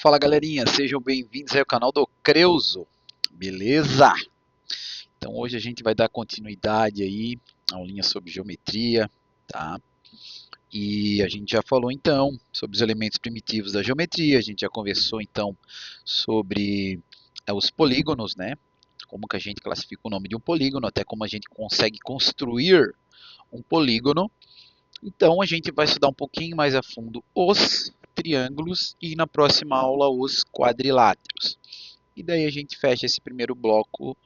Fala galerinha, sejam bem-vindos ao canal do Creuso, beleza? Então hoje a gente vai dar continuidade aí à aulinha sobre geometria, tá? E a gente já falou então sobre os elementos primitivos da geometria, a gente já conversou então sobre os polígonos, né? Como que a gente classifica o nome de um polígono, até como a gente consegue construir um polígono. Então a gente vai estudar um pouquinho mais a fundo os triângulos e na próxima aula os quadriláteros. E daí a gente fecha esse primeiro bloco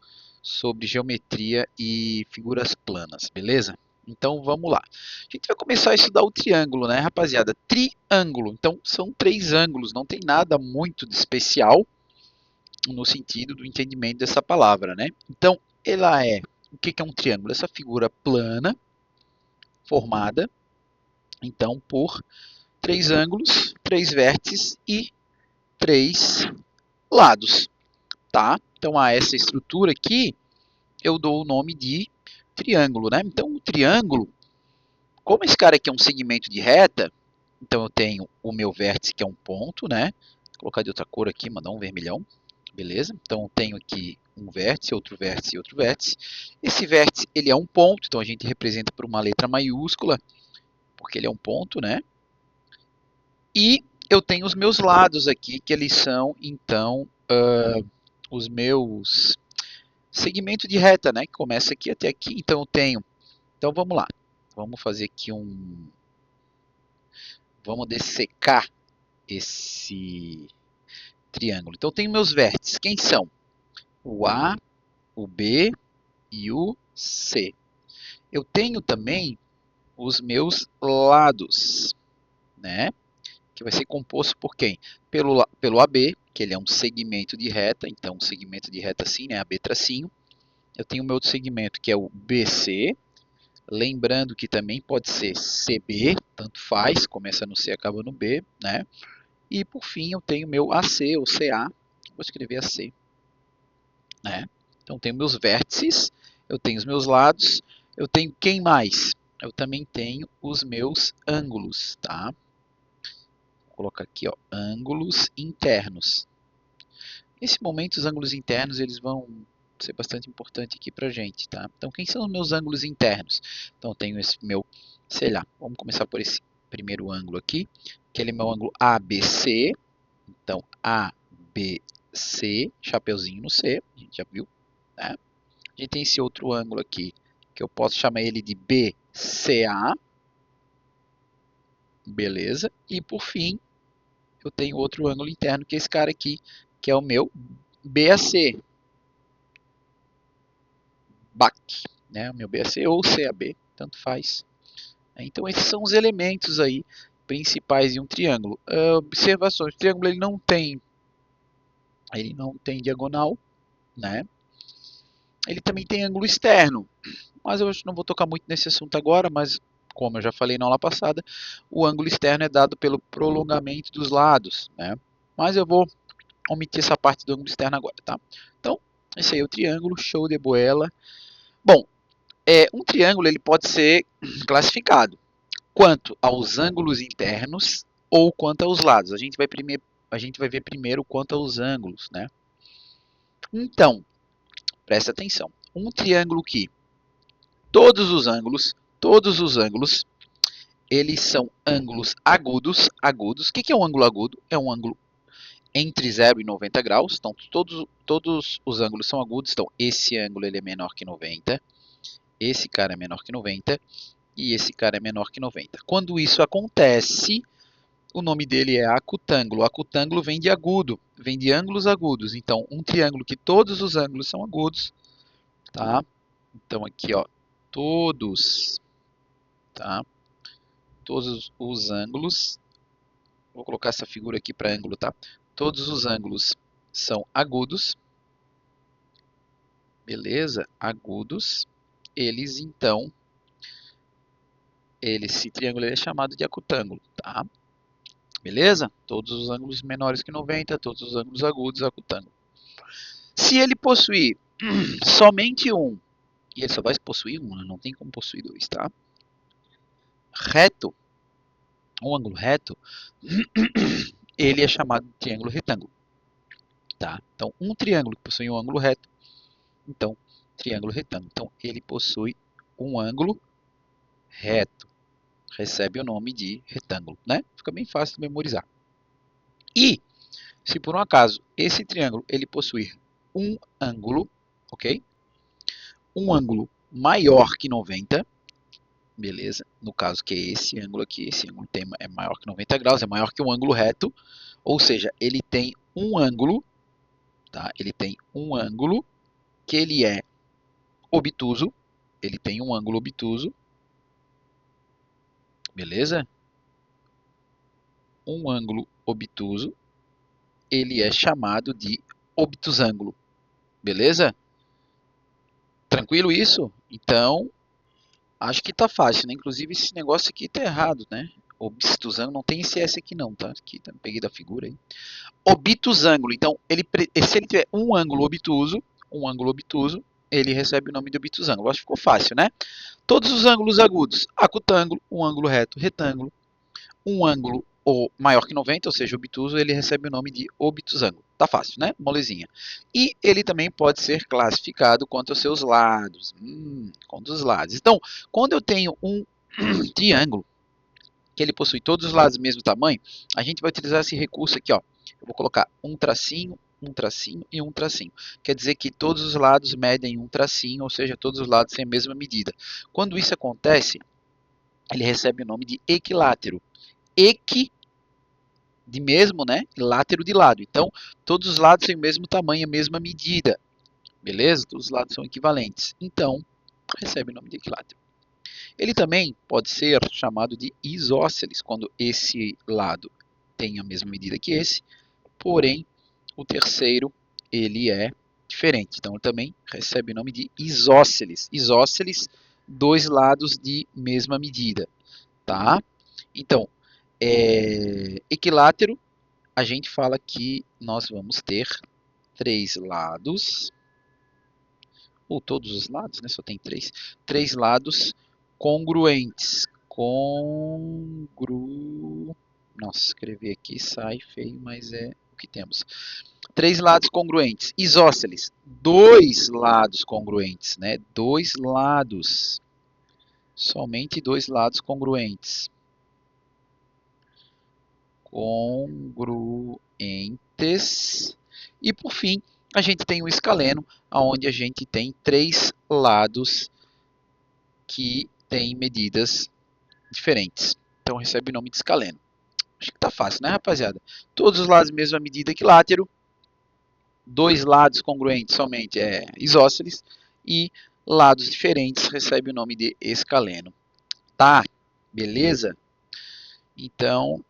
sobre geometria e figuras planas, beleza? Então vamos lá. A gente vai começar a estudar o triângulo, né, rapaziada? Triângulo. Então são três ângulos, não tem nada muito de especial no sentido do entendimento dessa palavra, né? Então ela é, o que é um triângulo? Essa figura plana formada então por três ângulos, três vértices e três lados, tá? Então a essa estrutura aqui eu dou o nome de triângulo, né? Então o triângulo, como esse cara aqui é um segmento de reta, então eu tenho o meu vértice que é um ponto, né? Vou colocar de outra cor aqui, mandar um vermelhão, beleza? Então eu tenho aqui um vértice, outro vértice e outro vértice. Esse vértice ele é um ponto, então a gente representa por uma letra maiúscula, porque ele é um ponto, né? E eu tenho os meus lados aqui, que eles são, então, os meus segmentos de reta, né? Que começa aqui até aqui. Então, eu tenho... Então, vamos lá. Vamos fazer aqui um... Vamos dessecar esse triângulo. Então, eu tenho meus vértices. Quem são? O A, o B e o C. Eu tenho também os meus lados, né? Que vai ser composto por quem? Pelo AB, que ele é um segmento de reta, então um segmento de reta assim, né, AB tracinho. Eu tenho o meu outro segmento que é o BC, lembrando que também pode ser CB, tanto faz, começa no C e acaba no B, né? E por fim eu tenho o meu AC ou CA, vou escrever AC, né? Então tenho meus vértices, eu tenho os meus lados, eu tenho quem mais? Eu também tenho os meus ângulos, tá? Vou colocar aqui, ó, ângulos internos. Nesse momento, os ângulos internos eles vão ser bastante importante aqui para a gente, tá? Então, quem são os meus ângulos internos? Então, eu tenho esse meu, sei lá, vamos começar por esse primeiro ângulo aqui, que ele é meu ângulo ABC. Então, ABC, chapeuzinho no C, a gente já viu, né? A gente tem esse outro ângulo aqui, que eu posso chamar ele de BCA, beleza? E por fim, eu tenho outro ângulo interno, que é esse cara aqui, que é o meu BAC, BAC, né? O meu BAC ou CAB, tanto faz. Então esses são os elementos aí principais de um triângulo. Observações: o triângulo ele não tem diagonal, né? Ele também tem ângulo externo, mas eu não vou tocar muito nesse assunto agora, mas como eu já falei na aula passada, o ângulo externo é dado pelo prolongamento dos lados, né? Mas eu vou omitir essa parte do ângulo externo agora, tá? Então, esse aí é o triângulo, show de bola. Bom, um triângulo ele pode ser classificado quanto aos ângulos internos ou quanto aos lados. A gente vai ver primeiro quanto aos ângulos, né? Então, presta atenção. Um triângulo que todos os ângulos, eles são ângulos agudos. Agudos. O que é um ângulo agudo? É um ângulo entre 0 e 90 graus. Então, todos os ângulos são agudos. Então, esse ângulo ele é menor que 90. Esse cara é menor que 90. E esse cara é menor que 90. Quando isso acontece, o nome dele é acutângulo. Acutângulo vem de agudo, vem de ângulos agudos. Então, um triângulo que todos os ângulos são agudos, tá? Então, aqui, ó, todos, tá? Todos os ângulos, vou colocar essa figura aqui para ângulo, tá? Todos os ângulos são agudos, beleza? Agudos. Eles, então, esse triângulo é chamado de acutângulo, tá? Beleza? Todos os ângulos menores que 90, todos os ângulos agudos, acutângulo. Se ele possuir somente um, e ele só vai possuir um, não tem como possuir dois, tá? Reto, um ângulo reto, ele é chamado de triângulo retângulo. Tá? Então, um triângulo que possui um ângulo reto, então, triângulo retângulo. Então, ele possui um ângulo reto, recebe o nome de retângulo, né? Fica bem fácil de memorizar. E, se por um acaso esse triângulo ele possuir um ângulo, ok? Um ângulo maior que 90, beleza? No caso que é esse ângulo aqui, esse ângulo é maior que 90 graus, é maior que um ângulo reto, ou seja, ele tem um ângulo, tá? Ele tem um ângulo que ele é obtuso, ele tem um ângulo obtuso, beleza? Um ângulo obtuso, ele é chamado de obtusângulo, beleza? Tranquilo isso? Então, acho que tá fácil, né? Inclusive esse negócio aqui tá errado, né? Obtusângulo, não tem esse S aqui não, tá? Aqui, tá? Peguei da figura aí. Obtusângulo, então, se ele tiver um ângulo obtuso, ele recebe o nome de obtusângulo. Acho que ficou fácil, né? Todos os ângulos agudos, acutângulo, um ângulo reto, retângulo, um ângulo maior que 90, ou seja, obtuso, ele recebe o nome de obtusângulo. Tá fácil, né? Molezinha. E ele também pode ser classificado quanto aos seus lados. Quanto aos lados. Então, quando eu tenho um triângulo, que ele possui todos os lados do mesmo tamanho, a gente vai utilizar esse recurso aqui, ó. Eu vou colocar um tracinho e um tracinho. Quer dizer que todos os lados medem um tracinho, ou seja, todos os lados têm a mesma medida. Quando isso acontece, ele recebe o nome de equilátero. Equi de mesmo, né? Látero de lado. Então, todos os lados têm o mesmo tamanho, a mesma medida. Beleza? Todos os lados são equivalentes. Então, recebe o nome de equilátero. Ele também pode ser chamado de isósceles, quando esse lado tem a mesma medida que esse, porém, o terceiro, ele é diferente. Então, ele também recebe o nome de isósceles. Isósceles, dois lados de mesma medida. Tá? Então, equilátero, a gente fala que nós vamos ter três lados, ou todos os lados, né? Só tem três lados congruentes. Nossa, escrever aqui sai feio, mas é o que temos. Três lados congruentes. Isósceles, dois lados congruentes, né? Dois lados. Somente dois lados congruentes. Congruentes. E por fim, a gente tem o escaleno, onde a gente tem três lados que têm medidas diferentes. Então recebe o nome de escaleno. Acho que tá fácil, né, rapaziada? Todos os lados mesma medida equilátero, dois lados congruentes somente é isósceles e lados diferentes recebe o nome de escaleno. Tá? Beleza? Então,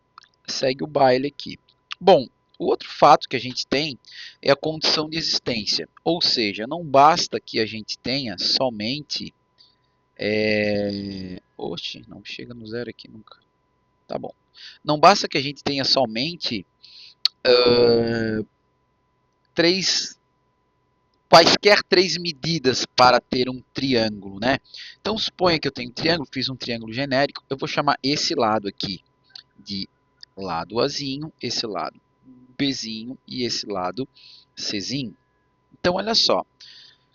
segue o baile aqui. Bom, o outro fato que a gente tem é a condição de existência. Ou seja, não basta que a gente tenha somente... Oxe, não chega no zero aqui nunca. Tá bom. Não basta que a gente tenha somente quaisquer três medidas para ter um triângulo, né? Então suponha que eu tenho um triângulo, fiz um triângulo genérico, eu vou chamar esse lado aqui de lado Azinho, esse lado Bzinho e esse lado Czinho. Então olha só,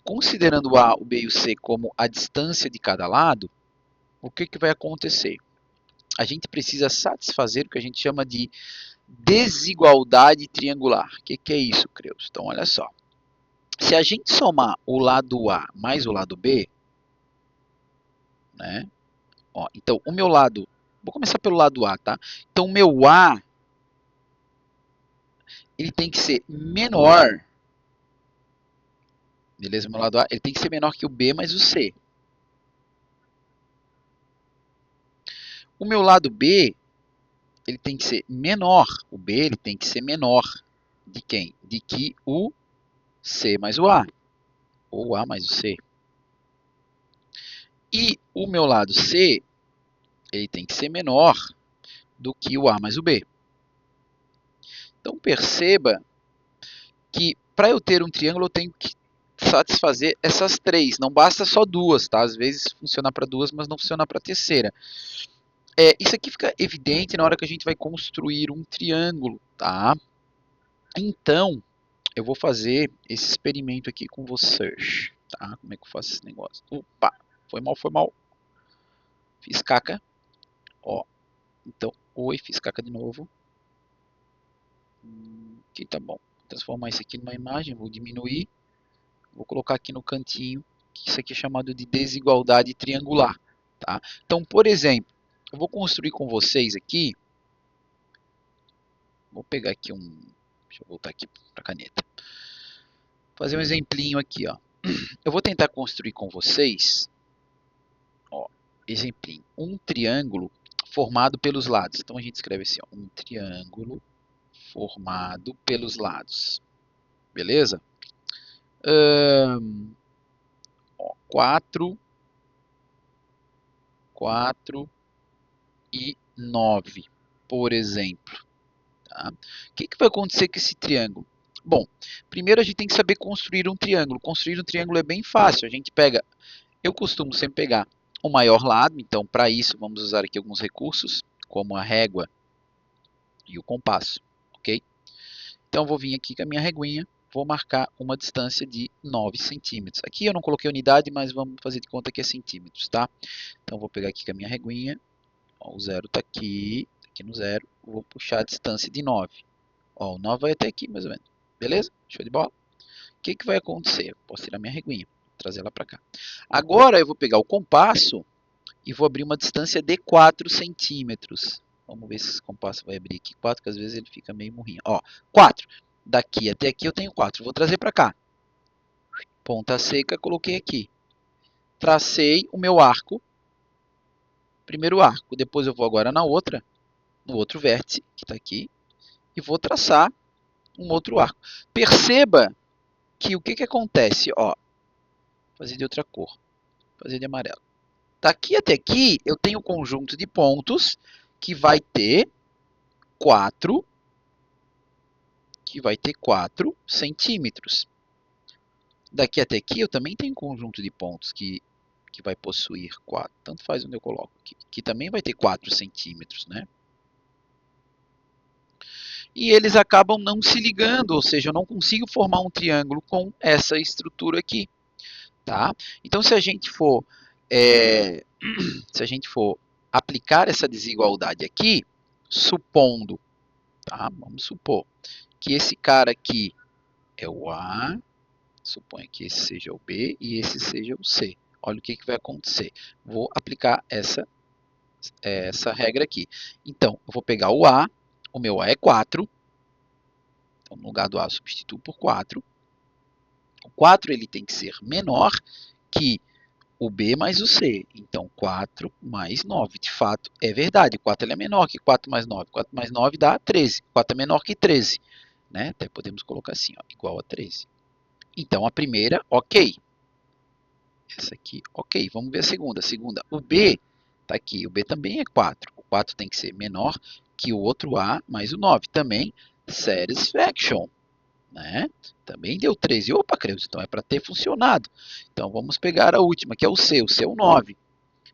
considerando o A, o B e o C como a distância de cada lado, o que vai acontecer? A gente precisa satisfazer o que a gente chama de desigualdade triangular. O que é isso, Creus? Então olha só, se a gente somar o lado A mais o lado B, né? Ó, então o meu lado, vou começar pelo lado A, tá? Então o meu A, ele tem que ser menor, beleza? O meu lado A, ele tem que ser menor que o B mais o C. O meu lado B, ele tem que ser menor, o B ele tem que ser menor de quem? De que o C mais o A, ou o A mais o C. E o meu lado C, ele tem que ser menor do que o A mais o B. Então perceba que para eu ter um triângulo eu tenho que satisfazer essas três. Não basta só duas, tá? Às vezes funciona para duas, mas não funciona para a terceira. Isso aqui fica evidente na hora que a gente vai construir um triângulo, tá? Então, eu vou fazer esse experimento aqui com vocês, tá? Como é que eu faço esse negócio? Opa, foi mal. Fiz caca, ó. Então, oi, fiz caca de novo. Aqui tá bom. Vou transformar isso aqui numa imagem, vou diminuir. Vou colocar aqui no cantinho, que isso aqui é chamado de desigualdade triangular, tá? Então, por exemplo, eu vou construir com vocês aqui. Vou pegar aqui deixa eu voltar aqui para a caneta. Fazer um exemplinho aqui, ó. Eu vou tentar construir com vocês, ó, exemplinho, um triângulo formado pelos lados. Então a gente escreve assim, ó, um triângulo formado pelos lados. Beleza? 4, 4 e 9, por exemplo. Tá? O que vai acontecer com esse triângulo? Bom, primeiro a gente tem que saber construir um triângulo. Construir um triângulo é bem fácil. A gente pega, eu costumo sempre pegar o maior lado, então para isso vamos usar aqui alguns recursos, como a régua e o compasso, ok? Então vou vir aqui com a minha reguinha, vou marcar uma distância de 9 centímetros. Aqui eu não coloquei unidade, mas vamos fazer de conta que é centímetros, tá? Então vou pegar aqui com a minha reguinha, ó, o zero está aqui no zero, vou puxar a distância de 9. Ó, o 9 vai até aqui mais ou menos, beleza? Show de bola? O que vai acontecer? Eu posso tirar minha reguinha, trazer ela para cá. Agora eu vou pegar o compasso e vou abrir uma distância de 4 centímetros. Vamos ver se esse compasso vai abrir aqui 4, que às vezes ele fica meio murrinho. Ó, 4. Daqui até aqui eu tenho 4. Vou trazer para cá. Ponta seca, coloquei aqui. Tracei o meu arco. Primeiro arco. Depois eu vou agora na outra, no outro vértice, que está aqui. E vou traçar um outro arco. Perceba que o que acontece? Ó, vou fazer de outra cor. Vou fazer de amarelo. Daqui até aqui eu tenho um conjunto de pontos que vai ter 4 centímetros. Daqui até aqui eu também tenho um conjunto de pontos que vai possuir 4. Tanto faz onde eu coloco aqui. Que também vai ter 4 centímetros, né? E eles acabam não se ligando, ou seja, eu não consigo formar um triângulo com essa estrutura aqui. Tá? Então, se a gente for aplicar essa desigualdade aqui, supondo, tá? Vamos supor que esse cara aqui é o A, suponha que esse seja o B e esse seja o C. Olha o que vai acontecer. Vou aplicar essa regra aqui. Então, eu vou pegar o A, o meu A é 4, então no lugar do A eu substituo por 4. O 4 ele tem que ser menor que o B mais o C. Então, 4 mais 9. De fato, é verdade. 4 ele é menor que 4 mais 9. 4 mais 9 dá 13. 4 é menor que 13. Né? Até podemos colocar assim, ó, igual a 13. Então, a primeira, ok. Essa aqui, ok. Vamos ver a segunda. A segunda, o B está aqui. O B também é 4. O 4 tem que ser menor que o outro A mais o 9. Também satisfaction. Né? Também deu 13. Opa, Creuso, então é para ter funcionado. Então vamos pegar a última, que é o C. O C é o 9.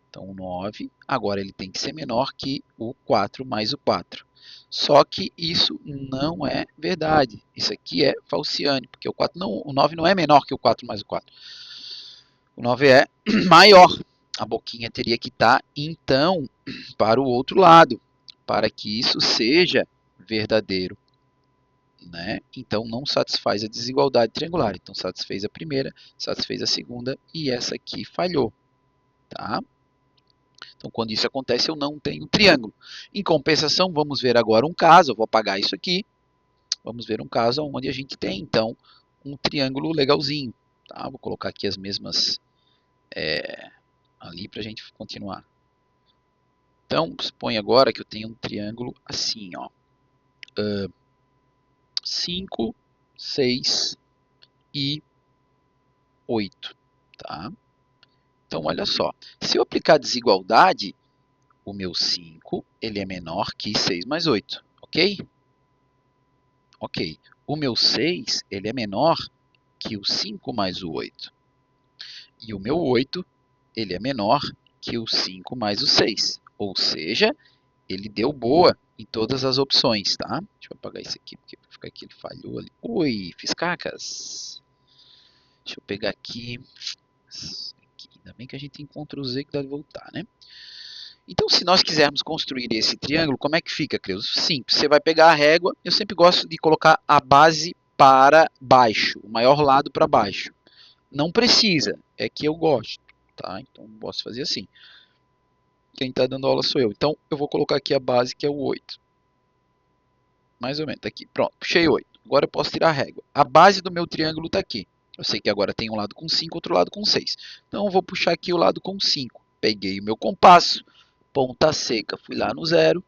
Então o 9, agora ele tem que ser menor que o 4 mais o 4. Só que isso não é verdade. Isso aqui é falciane, porque o 9 não é menor que o 4 mais o 4. O 9 é maior. A boquinha teria que estar, então, para o outro lado, para que isso seja verdadeiro. Né? Então não satisfaz a desigualdade triangular. Então satisfez a primeira, satisfez a segunda e essa aqui falhou. Tá? Então quando isso acontece eu não tenho triângulo. Em compensação, vamos ver agora um caso, eu vou apagar isso aqui. Vamos ver um caso onde a gente tem então um triângulo legalzinho. Tá? Vou colocar aqui as mesmas ali para a gente continuar. Então suponha agora que eu tenho um triângulo assim, ó. 5, 6 e 8. Tá? Então, olha só. Se eu aplicar desigualdade, o meu 5 ele é menor que 6 mais 8. Ok? Ok. O meu 6 ele é menor que o 5 mais o 8. E o meu 8 ele é menor que o 5 mais o 6. Ou seja, ele deu boa. em todas as opções, tá? Deixa eu apagar isso aqui, porque vai ficar aqui, ele falhou ali. Ui, fiz cacas. Deixa eu pegar aqui. Ainda bem que a gente tem Ctrl Z que dá de voltar, né? Então, se nós quisermos construir esse triângulo, como é que fica, Creus? Simples, você vai pegar a régua, eu sempre gosto de colocar a base para baixo, o maior lado para baixo. Não precisa, é que eu gosto, tá? Então, posso fazer assim. Quem está dando aula sou eu. Então, eu vou colocar aqui a base, que é o 8. Mais ou menos, tá aqui. Pronto, puxei 8. Agora eu posso tirar a régua. A base do meu triângulo está aqui. Eu sei que agora tem um lado com 5, outro lado com 6. Então, eu vou puxar aqui o lado com 5. Peguei o meu compasso, ponta seca, fui lá no 0.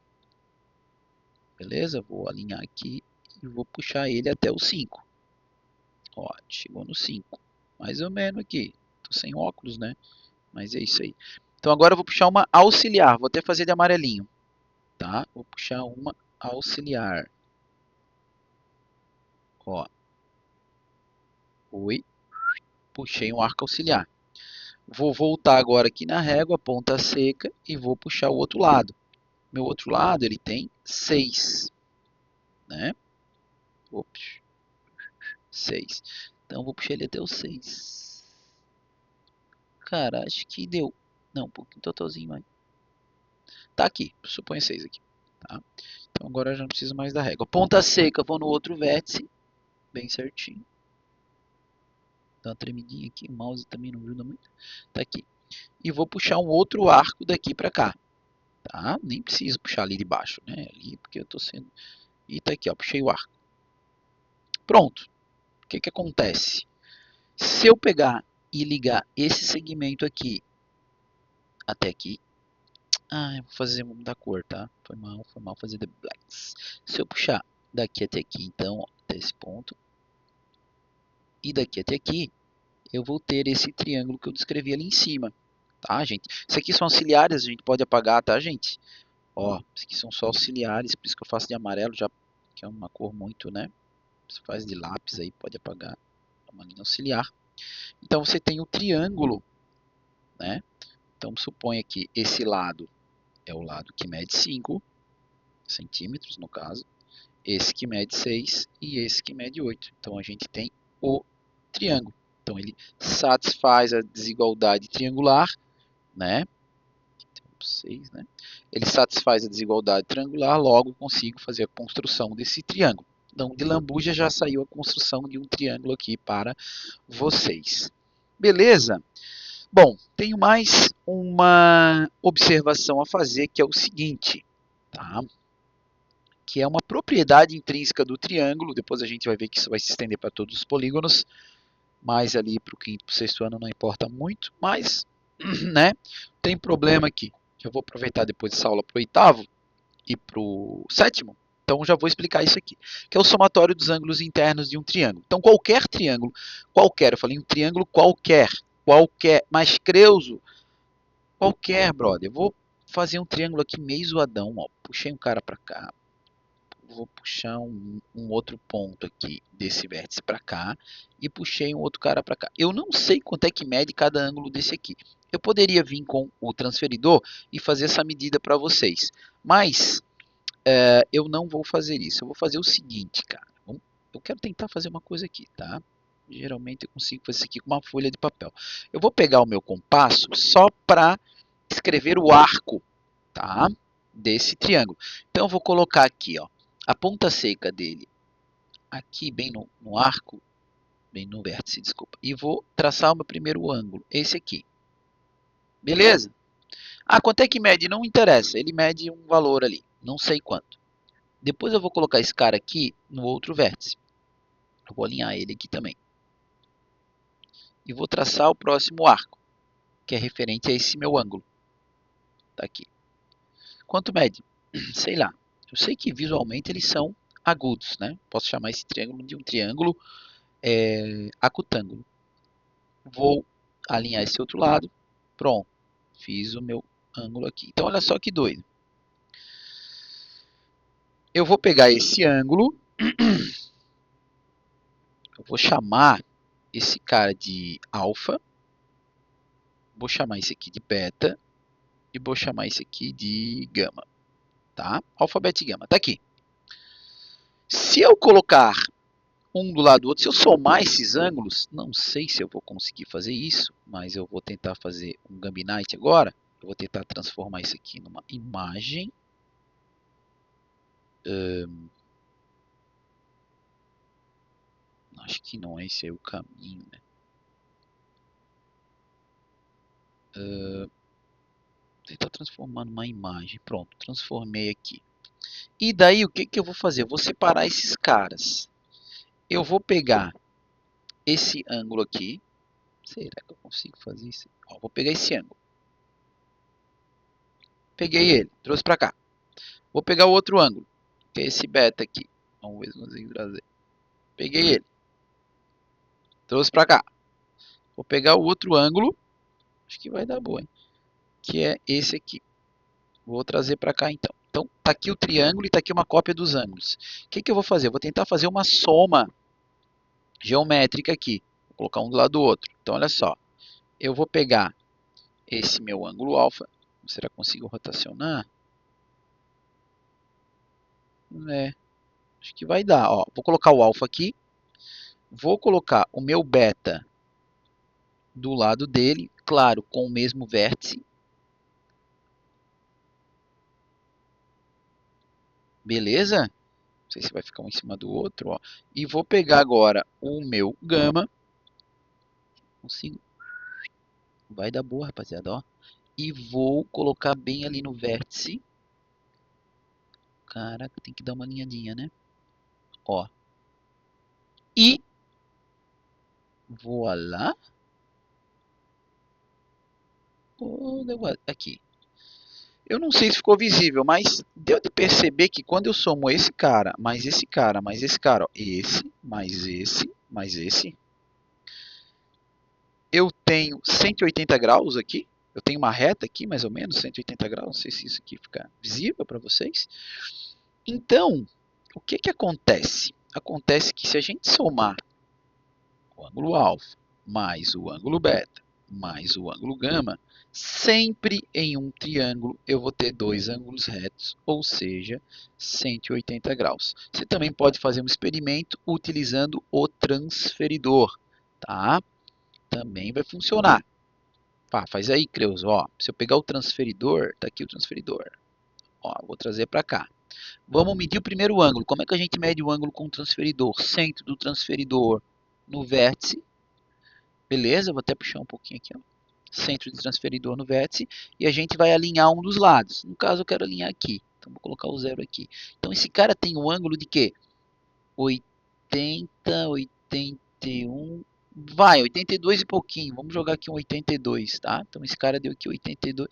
Beleza? Vou alinhar aqui e vou puxar ele até o 5. Ó, chegou no 5. Mais ou menos aqui. Tô sem óculos, né? Mas é isso aí. Então agora eu vou puxar uma auxiliar. Vou até fazer de amarelinho. Tá? Vou puxar uma auxiliar. Ó. Oi. Puxei um arco auxiliar. Vou voltar agora aqui na régua, ponta seca, e vou puxar o outro lado. Meu outro lado ele tem 6. Né? Ops. 6. Então vou puxar ele até o 6. Cara, acho que deu. Não, um pouquinho totalzinho mais. Tá aqui, suponho 6 aqui. Tá? Então agora eu já não preciso mais da régua. Ponta seca, vou no outro vértice. Bem certinho. Dá uma tremidinha aqui, o mouse também não ajuda muito. Tá aqui. E vou puxar um outro arco daqui pra cá. Tá? Nem preciso puxar ali de baixo, né? Ali, porque eu tô sendo... E tá aqui, ó, puxei o arco. Pronto. O que que acontece? Se eu pegar e ligar esse segmento aqui até aqui, eu vou fazer, vou mudar a cor, tá? Foi mal fazer the blacks. Se eu puxar daqui até aqui, então, ó, até esse ponto, e daqui até aqui, eu vou ter esse triângulo que eu descrevi ali em cima, tá, gente? Isso aqui são auxiliares, a gente pode apagar, tá, gente? Ó, isso aqui são só auxiliares, por isso que eu faço de amarelo, já que é uma cor muito, né? Você faz de lápis aí, pode apagar, é uma linha auxiliar. Então você tem o triângulo, né? Então suponha que esse lado é o lado que mede 5 centímetros, no caso. Esse que mede 6 e esse que mede 8. Então a gente tem o triângulo. Então ele satisfaz a desigualdade triangular, né? 6, né? Ele satisfaz a desigualdade triangular, logo consigo fazer a construção desse triângulo. Então, de lambuja já saiu a construção de um triângulo aqui para vocês. Beleza? Bom, tenho mais uma observação a fazer, que é o seguinte, tá? Que é uma propriedade intrínseca do triângulo. Depois a gente vai ver que isso vai se estender para todos os polígonos, mas ali para o quinto e sexto ano não importa muito, mas né, tem problema aqui. Eu vou aproveitar depois dessa aula para o oitavo e para o sétimo. Então já vou explicar isso aqui, que é o somatório dos ângulos internos de um triângulo. Então qualquer triângulo, qualquer, eu falei um triângulo qualquer, mas Creuso, qualquer, brother. Eu vou fazer um triângulo aqui meio zoadão, ó. Puxei um cara para cá, vou puxar um outro ponto aqui desse vértice para cá e puxei um outro cara para cá. Eu não sei quanto é que mede cada ângulo desse aqui. Eu poderia vir com o transferidor e fazer essa medida para vocês, mas eu não vou fazer isso. Eu vou fazer o seguinte, cara. Eu quero tentar fazer uma coisa aqui, tá? Geralmente eu consigo fazer isso aqui com uma folha de papel. Eu vou pegar o meu compasso só para escrever o arco, tá? Desse triângulo. Então eu vou colocar aqui, ó, a ponta seca dele aqui bem no arco, bem no vértice, desculpa. E vou traçar o meu primeiro ângulo, esse aqui. Beleza? Quanto é que mede? Não interessa, ele mede um valor ali, não sei quanto. Depois eu vou colocar esse cara aqui no outro vértice. Eu vou alinhar ele aqui também. E vou traçar o próximo arco, que é referente a esse meu ângulo. Tá aqui. Quanto mede? Sei lá. Eu sei que visualmente eles são agudos, né? Posso chamar esse triângulo de um triângulo acutângulo. Vou alinhar esse outro lado. Pronto. Fiz o meu ângulo aqui. Então, olha só que doido. Eu vou pegar esse ângulo. Eu vou chamar esse cara de alfa. Vou chamar esse aqui de beta. E vou chamar esse aqui de gama. tá? Alfa, beta e gama, tá aqui. Se eu colocar um do lado do outro, se eu somar esses ângulos, não sei se eu vou conseguir fazer isso, mas eu vou tentar fazer um Gambinite agora. Eu vou tentar transformar isso aqui numa imagem. Acho que não é esse aí o caminho, né? Tentar transformar numa imagem. Pronto, transformei aqui. E daí o que, que eu vou fazer? Eu vou separar esses caras. Eu vou pegar esse ângulo aqui. Será que eu consigo fazer isso? Ó, vou pegar esse ângulo. Peguei ele, trouxe para cá. Vou pegar o outro ângulo, que é esse beta aqui. Vamos ver se consigo trazer. Peguei ele, trouxe para cá. Vou pegar o outro ângulo, acho que vai dar boa, hein? Que é esse aqui. Vou trazer para cá então. Então, tá aqui o triângulo e tá aqui uma cópia dos ângulos. O que, que eu vou fazer? Eu vou tentar fazer uma soma geométrica aqui. Vou colocar um do lado do outro. Então, olha só. Eu vou pegar esse meu ângulo alfa. Será que eu consigo rotacionar? Acho que vai dar. Ó, vou colocar o alfa aqui. Vou colocar o meu beta do lado dele. Claro, com o mesmo vértice. Beleza? Não sei se vai ficar um em cima do outro. Ó. E vou pegar agora o meu gama. Consigo. Vai dar boa, rapaziada. Ó. E vou colocar bem ali no vértice. Caraca, tem que dar uma alinhadinha, né? Ó. E voilá. Oh, aqui. Eu não sei se ficou visível, mas deu de perceber que quando eu somo esse cara, mais esse cara, mais esse cara, ó, esse, mais esse, mais esse, eu tenho 180 graus aqui. Eu tenho uma reta aqui, mais ou menos, 180 graus. Não sei se isso aqui fica visível para vocês. Então, o que, que acontece? Acontece que se a gente somar o ângulo alfa mais o ângulo beta mais o ângulo gama, sempre em um triângulo eu vou ter dois ângulos retos, ou seja, 180 graus. Você também pode fazer um experimento utilizando o transferidor, tá? Também vai funcionar. Faz aí, Creus. Ó, se eu pegar o transferidor, tá aqui o transferidor. Ó, vou trazer para cá. Vamos medir o primeiro ângulo. Como é que a gente mede o ângulo com o transferidor? Centro do transferidor no vértice. Beleza, vou até puxar um pouquinho aqui. Ó. Centro de transferidor no vértice. E a gente vai alinhar um dos lados. No caso, eu quero alinhar aqui. Então, vou colocar o zero aqui. Então, esse cara tem um ângulo de quê? 80, 81... Vai, 82 e pouquinho. Vamos jogar aqui um 82, tá? Então, esse cara deu aqui 82.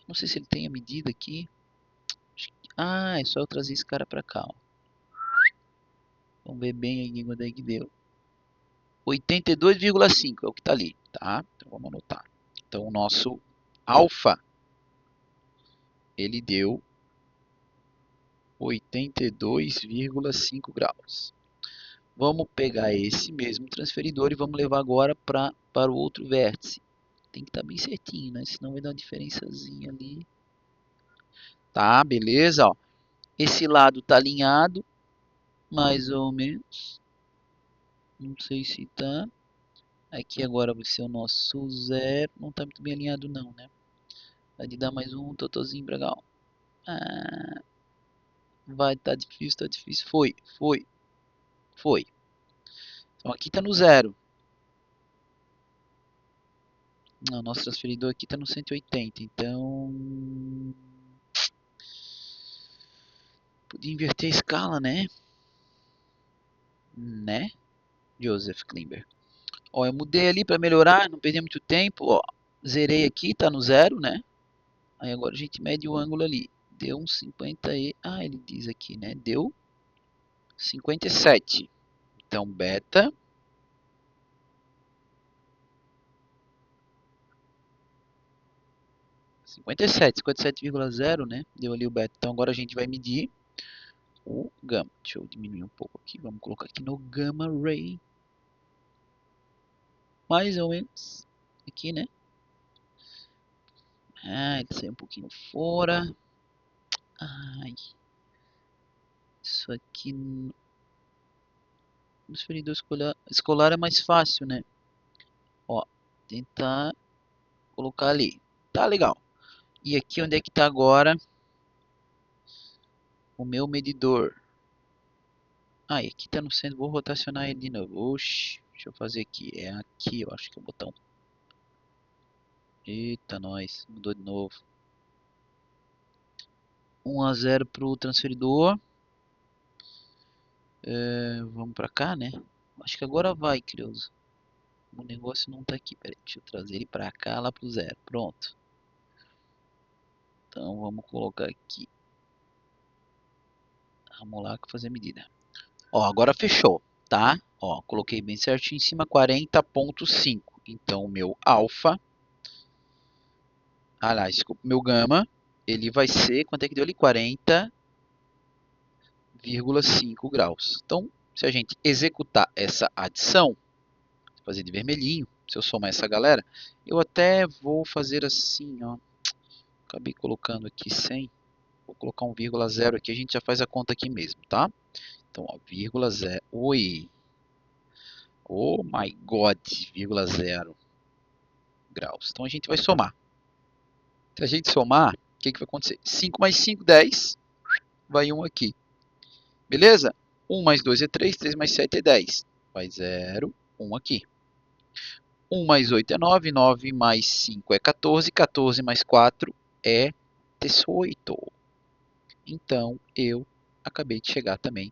Não sei se ele tem a medida aqui. Ah, é só eu trazer esse cara pra cá, ó. Vamos ver bem aí quanto é que deu. 82,5 é o que está ali, tá? Então vamos anotar. Então o nosso alfa, ele deu 82,5 graus. Vamos pegar esse mesmo transferidor e vamos levar agora para o outro vértice. Tem que estar bem certinho, né? Senão vai dar uma diferençazinha ali. Tá, beleza, ó. Esse lado tá alinhado, mais ou menos. Não sei se tá. Aqui agora vai ser o nosso zero. Não tá muito bem alinhado não, né? Vai de dar mais um totozinho pra cá, ó. Ah, vai, tá difícil, tá difícil. Foi, foi, foi. Então aqui tá no zero. Não, nosso transferidor aqui tá no 180. Então... podia inverter a escala, né? Né? Joseph Klimber. Ó, eu mudei ali pra melhorar, não perder muito tempo. Ó, zerei aqui, tá no zero, né? Aí agora a gente mede o ângulo ali. Deu uns 50 e... Ah, ele diz aqui, né? Deu 57. Então, beta 57,0, né? Deu ali o beta. Então, agora a gente vai medir o gama. Deixa eu diminuir um pouco aqui. Vamos colocar aqui no gamma ray. Mais ou menos. Aqui, né? Ah, ele saiu um pouquinho fora. Ai, isso aqui no transferidor escolar é mais fácil, né? Ó, tentar colocar ali. Tá legal. E aqui onde é que tá agora o meu medidor? Ah, e aqui tá no centro. Vou rotacionar ele de novo. Oxi, deixa eu fazer aqui. É aqui, eu acho que é o botão. Eita, nós. Mudou de novo. 1 a 0 pro transferidor. Vamos pra cá, né? Acho que agora vai, Creuza. O negócio não tá aqui. Pera aí, deixa eu trazer ele pra cá, lá pro 0. Pronto. Então vamos colocar aqui. Vamos lá fazer a medida. Ó, agora fechou, tá? Ó, coloquei bem certinho em cima, 40,5. Então o meu alfa, desculpa, meu gama, ele vai ser, quanto é que deu ali? 40,5 graus. Então, se a gente executar essa adição, fazer de vermelhinho, se eu somar essa galera, eu até vou fazer assim, ó. Acabei colocando aqui 100. Vou colocar um vírgula zero aqui, a gente já faz a conta aqui mesmo, tá? Então, ó, vírgula zero. Oi. Oh my god, vírgula zero graus. Então a gente vai somar. Se a gente somar, o que vai acontecer? 5 mais 5, 10. Vai 1 aqui. Beleza? 1 mais 2 é 3, 3 mais 7 é 10. Vai 0, 1 aqui. 1 mais 8 é 9, 9 mais 5 é 14, 14 mais 4 é 18. Então, eu acabei de chegar também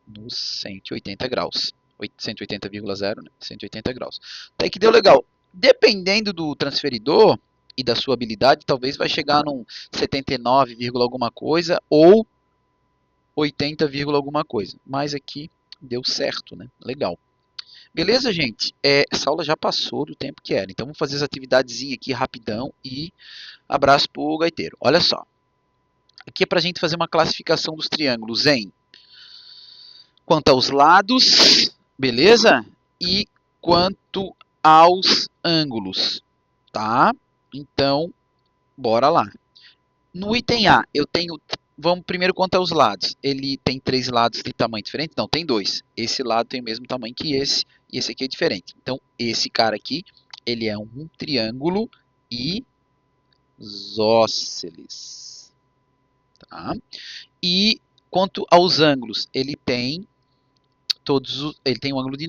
nos 180 graus. 180,0, né? 180 graus. Até que deu legal. Dependendo do transferidor e da sua habilidade, talvez vai chegar num 79, alguma coisa ou 80, alguma coisa. Mas aqui deu certo, né? Legal. Beleza, gente? Essa aula já passou do tempo que era. Então vamos fazer as atividades aqui rapidão e abraço pro gaiteiro. Olha só. Aqui é para a gente fazer uma classificação dos triângulos em quanto aos lados, beleza? E quanto aos ângulos, tá? Então, bora lá. No item A, eu tenho... Vamos primeiro quanto aos lados. Ele tem 3 lados de tamanho diferente? Não, tem 2. Esse lado tem o mesmo tamanho que esse, e esse aqui é diferente. Então, esse cara aqui, ele é um triângulo isósceles. Tá? E quanto aos ângulos, ele tem ele tem um ângulo de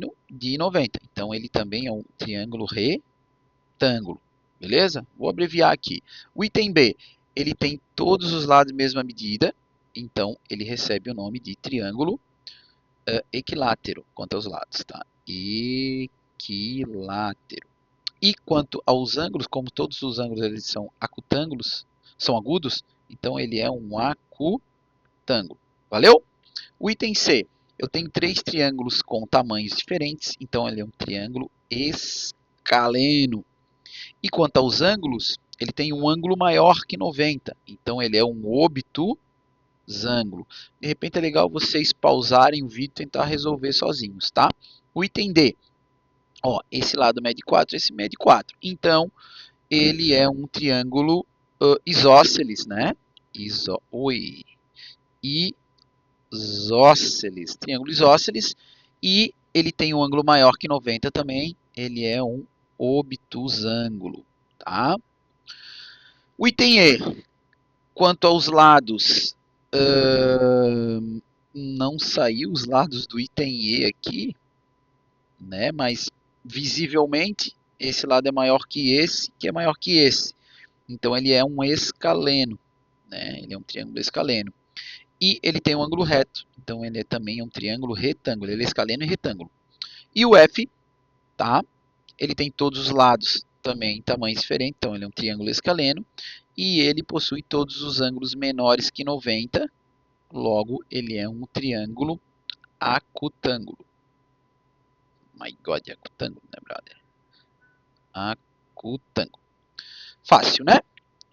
90. Então, ele também é um triângulo retângulo. Beleza? Vou abreviar aqui. O item B, ele tem todos os lados de mesma medida. Então, ele recebe o nome de triângulo equilátero quanto aos lados. Tá? Equilátero. E quanto aos ângulos, como todos os ângulos eles são acutângulos, são agudos, então ele é um acutângulo. Valeu? O item C, eu tenho 3 triângulos com tamanhos diferentes, então ele é um triângulo escaleno. E quanto aos ângulos, ele tem um ângulo maior que 90, então ele é um obtusângulo. De repente é legal vocês pausarem o vídeo e tentar resolver sozinhos, tá? O item D, ó, esse lado mede 4, esse mede 4. Então, ele é um triângulo isósceles, né? Isósceles, triângulo isósceles, e ele tem um ângulo maior que 90 também, ele é um obtusângulo, tá? O item E, quanto aos lados, não saiu os lados do item E aqui, né? Mas visivelmente esse lado é maior que esse, que é maior que esse. Então ele é um escaleno, né? Ele é um triângulo escaleno. E ele tem um ângulo reto, então ele também é um triângulo retângulo, ele é escaleno e retângulo. E o F, tá? Ele tem todos os lados também em tamanhos diferentes, então ele é um triângulo escaleno. E ele possui todos os ângulos menores que 90, logo ele é um triângulo acutângulo. My God, acutângulo, né, brother? Acutângulo. Fácil, né?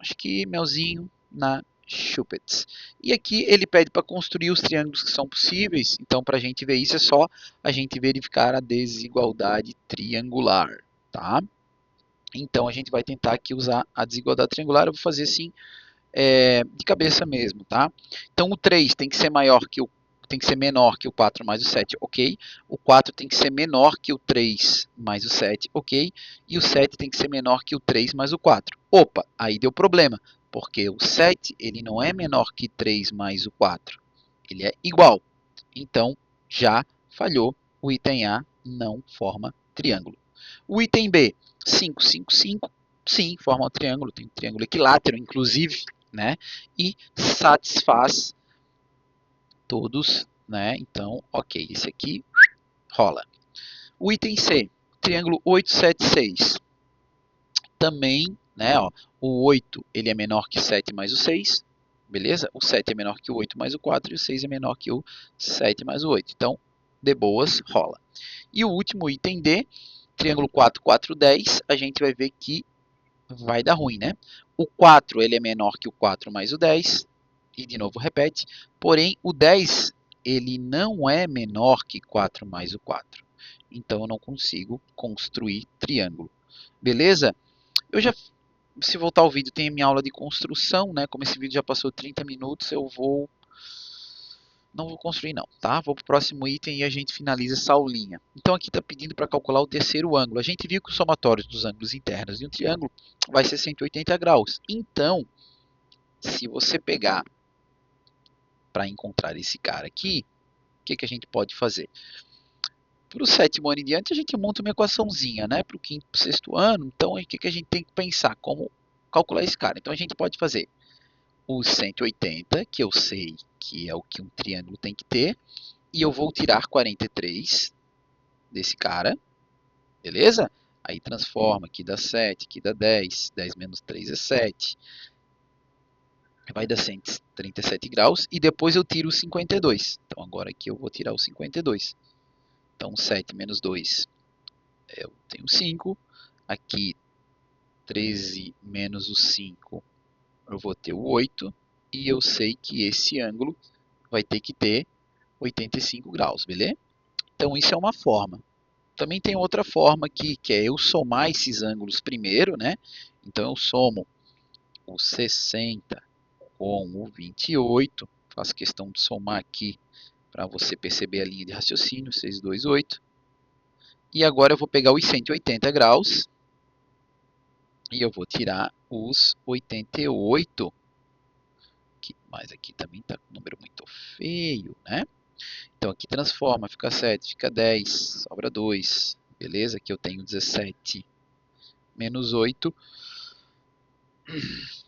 Acho que melzinho na Chupets. E aqui ele pede para construir os triângulos que são possíveis. Então, para a gente ver isso, é só a gente verificar a desigualdade triangular, tá? Então, a gente vai tentar aqui usar a desigualdade triangular. Eu vou fazer assim, de cabeça mesmo, tá? Então o 3 tem que ser menor que o 4 mais o 7, ok. O 4 tem que ser menor que o 3 mais o 7, ok. E o 7 tem que ser menor que o 3 mais o 4. Opa, aí deu problema, porque o 7 ele não é menor que 3 mais o 4. Ele é igual. Então, já falhou. O item A não forma triângulo. O item B, 5, 5, 5, sim, forma um triângulo. Tem um triângulo equilátero, inclusive, né? E satisfaz todos, né? Então, ok, esse aqui rola. O item C, triângulo 8, 7, 6. Também, né? Ó, o 8 ele é menor que 7 mais o 6. Beleza? O 7 é menor que o 8 mais o 4 e o 6 é menor que o 7 mais o 8. Então, de boas, rola. E o último item D, triângulo 4, 4, 10, a gente vai ver que vai dar ruim, né? O 4 ele é menor que o 4 mais o 10, e de novo repete, porém o 10 ele não é menor que 4 mais o 4. Então eu não consigo construir triângulo. Beleza? Eu já, se voltar ao vídeo, tem a minha aula de construção, né? Como esse vídeo já passou 30 minutos, não vou construir não, tá? Vou para o próximo item e a gente finaliza essa aulinha. Então aqui está pedindo para calcular o terceiro ângulo. A gente viu que o somatório dos ângulos internos de um triângulo vai ser 180 graus. Então, se você pegar para encontrar esse cara aqui, o que a gente pode fazer? Para o sétimo ano em diante, a gente monta uma equaçãozinha, né? Para o quinto e sexto ano. Então, o que a gente tem que pensar? Como calcular esse cara? Então, a gente pode fazer os 180, que eu sei que é o que um triângulo tem que ter, e eu vou tirar 43 desse cara, beleza? Aí transforma, aqui dá 7, aqui dá 10, 10 menos 3 é 7, vai dar 137 graus, e depois eu tiro o 52. Então agora aqui eu vou tirar o 52. Então 7 menos 2, eu tenho 5, aqui 13 menos o 5, eu vou ter o 8, e eu sei que esse ângulo vai ter que ter 85 graus, beleza? Então isso é uma forma. Também tem outra forma aqui, que é eu somar esses ângulos primeiro, né? Então eu somo o 60 com o 28. Faço questão de somar aqui para você perceber a linha de raciocínio, 628. E agora eu vou pegar os 180 graus e eu vou tirar os 88. Mas aqui também está com um número muito feio, né? Então aqui transforma, fica 7, fica 10, sobra 2. Beleza? Aqui eu tenho 17 menos 8,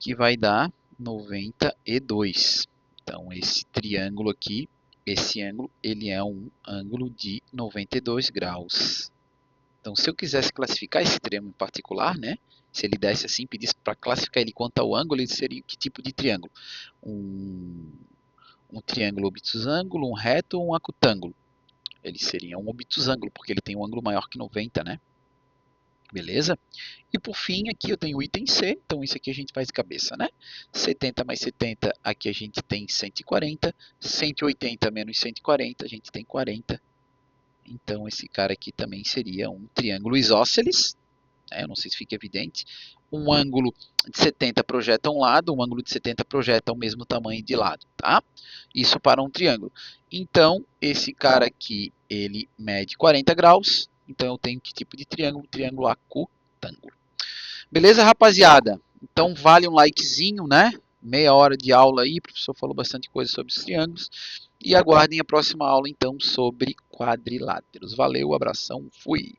que vai dar 92. Então esse triângulo aqui, esse ângulo, ele é um ângulo de 92 graus. Então se eu quisesse classificar esse triângulo em particular, né? Se ele desse assim, pedisse para classificar ele quanto ao ângulo, ele seria que tipo de triângulo? Um triângulo obtusângulo, um reto ou um acutângulo? Ele seria um obtusângulo, porque ele tem um ângulo maior que 90, né? Beleza? E por fim, aqui eu tenho o item C, então isso aqui a gente faz de cabeça, né? 70 mais 70, aqui a gente tem 140, 180 menos 140, a gente tem 40. Então esse cara aqui também seria um triângulo isósceles, né? Eu não sei se fica evidente. Um ângulo de 70 projeta um lado, um ângulo de 70 projeta o mesmo tamanho de lado, tá? Isso para um triângulo. Então, esse cara aqui, ele mede 40 graus, então eu tenho que tipo de triângulo? Triângulo acutângulo. Beleza, rapaziada? Então vale um likezinho, né? Meia hora de aula aí, o professor falou bastante coisa sobre os triângulos. E aguardem a próxima aula, então, sobre quadriláteros. Valeu, abração, fui!